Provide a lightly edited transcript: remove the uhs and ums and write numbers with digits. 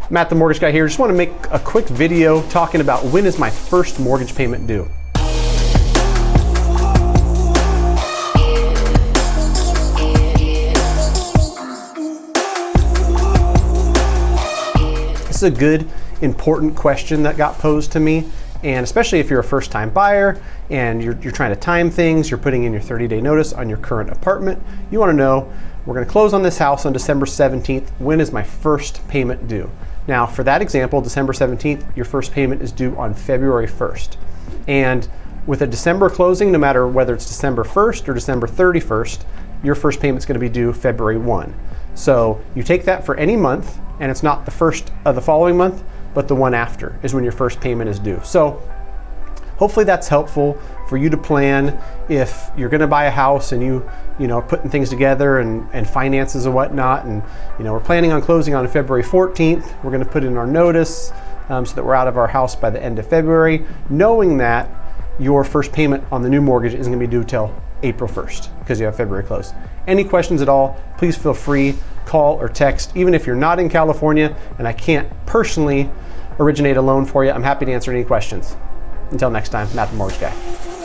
Matt the Mortgage Guy here. Just want to make a quick video talking about when is my first mortgage payment due. This is a good, important question that got posed to me, and especially if you're a first-time buyer and you're trying to time things, you're putting in your 30-day notice on your current apartment, you want to know, we're going to close on this house on December 17th. When is my first payment due? Now, for that example, December 17th, your first payment is due on February 1st. And with a December closing, no matter whether it's December 1st or December 31st, your first payment is going to be due February 1. So you take that for any month, and it's not the first of the following month, but the one after is when your first payment is due. So hopefully that's helpful for you to plan if you're going to buy a house and you know, putting things together and finances and whatnot. And we're planning on closing on February 14th. We're going to put in our notice so that we're out of our house by the end of February, knowing that your first payment on the new mortgage isn't going to be due till April 1st because you have February close. Any questions at all, please feel free, call or text. Even if you're not in California and I can't personally originate a loan for you, I'm happy to answer any questions. Until next time, Matt the Mortgage Guy.